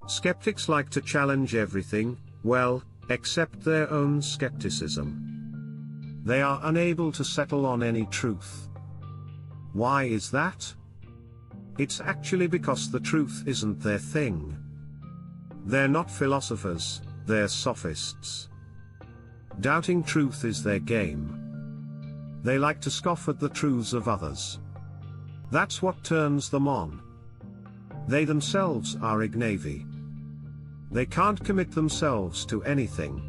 Skeptics like to challenge everything, well, except their own skepticism. They are unable to settle on any truth. Why is that? It's actually because the truth isn't their thing. They're not philosophers, they're sophists. Doubting truth is their game. They like to scoff at the truths of others. That's what turns them on. They themselves are ignavi. They can't commit themselves to anything.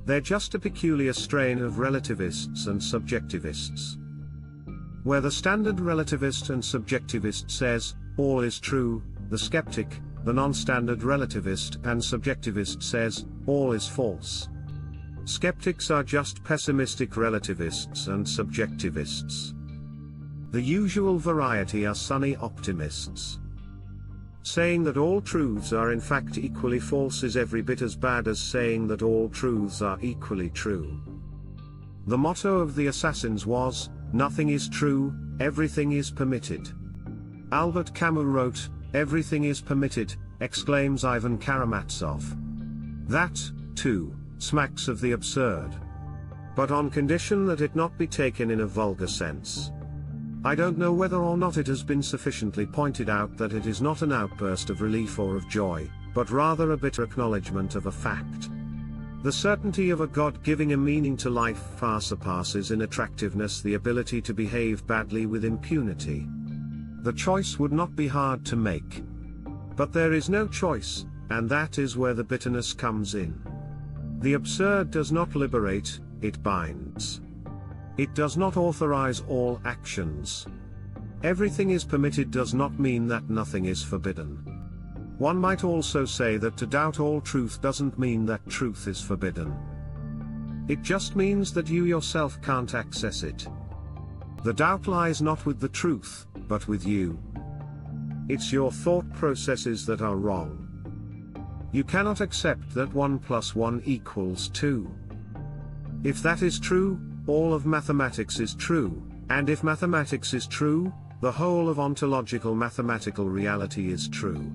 They're just a peculiar strain of relativists and subjectivists. Where the standard relativist and subjectivist says, all is true, the skeptic, the non-standard relativist and subjectivist says, all is false. Skeptics are just pessimistic relativists and subjectivists. The usual variety are sunny optimists. Saying that all truths are in fact equally false is every bit as bad as saying that all truths are equally true. The motto of the assassins was, nothing is true, everything is permitted. Albert Camus wrote, everything is permitted, exclaims Ivan Karamazov. That, too, smacks of the absurd. But on condition that it not be taken in a vulgar sense. I don't know whether or not it has been sufficiently pointed out that it is not an outburst of relief or of joy, but rather a bitter acknowledgement of a fact. The certainty of a God giving a meaning to life far surpasses in attractiveness the ability to behave badly with impunity. The choice would not be hard to make. But there is no choice, and that is where the bitterness comes in. The absurd does not liberate, it binds. It does not authorize all actions. Everything is permitted does not mean that nothing is forbidden. One might also say that to doubt all truth doesn't mean that truth is forbidden. It just means that you yourself can't access it. The doubt lies not with the truth, but with you. It's your thought processes that are wrong. You cannot accept that 1 + 1 = 2. If that is true, all of mathematics is true, and if mathematics is true, the whole of ontological mathematical reality is true.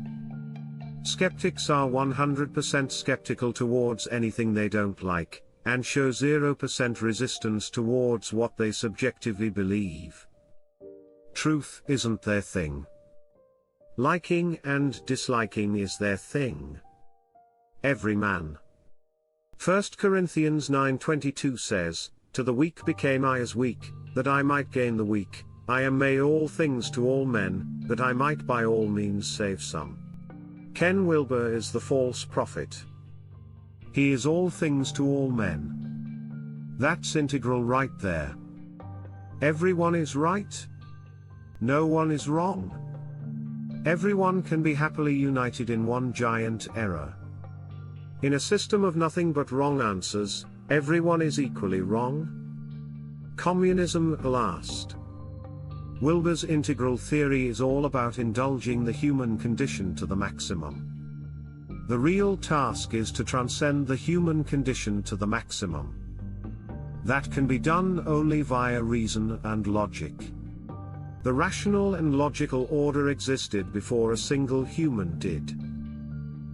Skeptics are 100% skeptical towards anything they don't like, and show 0% resistance towards what they subjectively believe. Truth isn't their thing. Liking and disliking is their thing. Every man. 1 Corinthians 9:22 says, to the weak became I as weak, that I might gain the weak. I am made all things to all men, that I might by all means save some. Ken Wilber is the false prophet. He is all things to all men. That's integral right there. Everyone is right. No one is wrong. Everyone can be happily united in one giant error. In a system of nothing but wrong answers, everyone is equally wrong. Communism at last. Wilber's integral theory is all about indulging the human condition to the maximum. The real task is to transcend the human condition to the maximum. That can be done only via reason and logic. The rational and logical order existed before a single human did.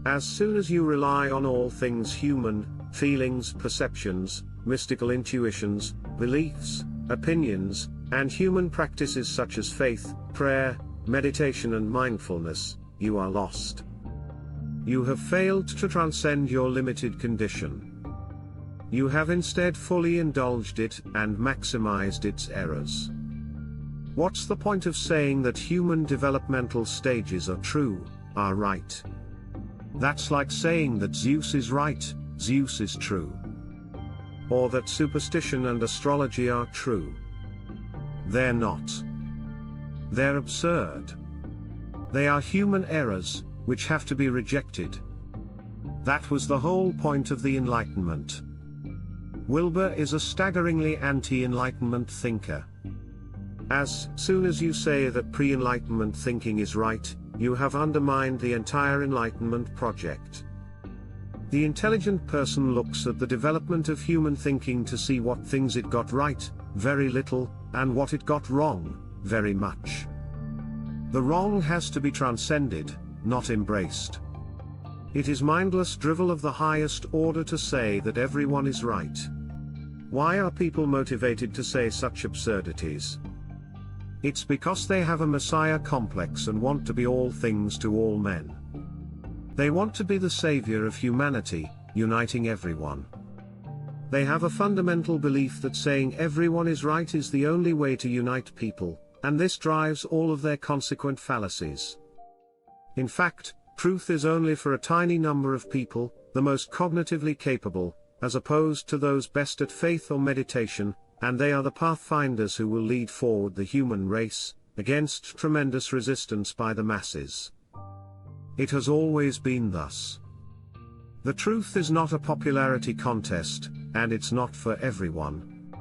As soon as you rely on all things human, feelings, perceptions, mystical intuitions, beliefs, opinions, and human practices such as faith, prayer, meditation and mindfulness, you are lost. You have failed to transcend your limited condition. You have instead fully indulged it and maximized its errors. What's the point of saying that human developmental stages are true, are right? That's like saying that Zeus is right, Zeus is true. Or that superstition and astrology are true. They're not. They're absurd. They are human errors, which have to be rejected. That was the whole point of the Enlightenment. Wilber is a staggeringly anti-Enlightenment thinker. As soon as you say that pre-Enlightenment thinking is right, you have undermined the entire Enlightenment project. The intelligent person looks at the development of human thinking to see what things it got right, very little, and what it got wrong, very much. The wrong has to be transcended, not embraced. It is mindless drivel of the highest order to say that everyone is right. Why are people motivated to say such absurdities? It's because they have a messiah complex and want to be all things to all men. They want to be the savior of humanity, uniting everyone. They have a fundamental belief that saying everyone is right is the only way to unite people, and this drives all of their consequent fallacies. In fact, truth is only for a tiny number of people, the most cognitively capable, as opposed to those best at faith or meditation, and they are the pathfinders who will lead forward the human race, against tremendous resistance by the masses. It has always been thus. The truth is not a popularity contest, and it's not for everyone.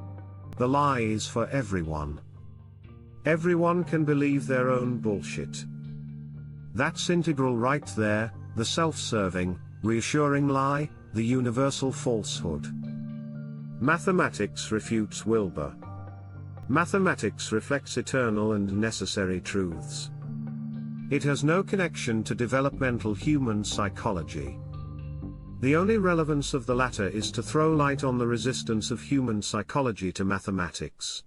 The lie is for everyone. Everyone can believe their own bullshit. That's integral right there, the self-serving, reassuring lie, the universal falsehood. Mathematics refutes Wilbur. Mathematics reflects eternal and necessary truths. It has no connection to developmental human psychology. The only relevance of the latter is to throw light on the resistance of human psychology to mathematics.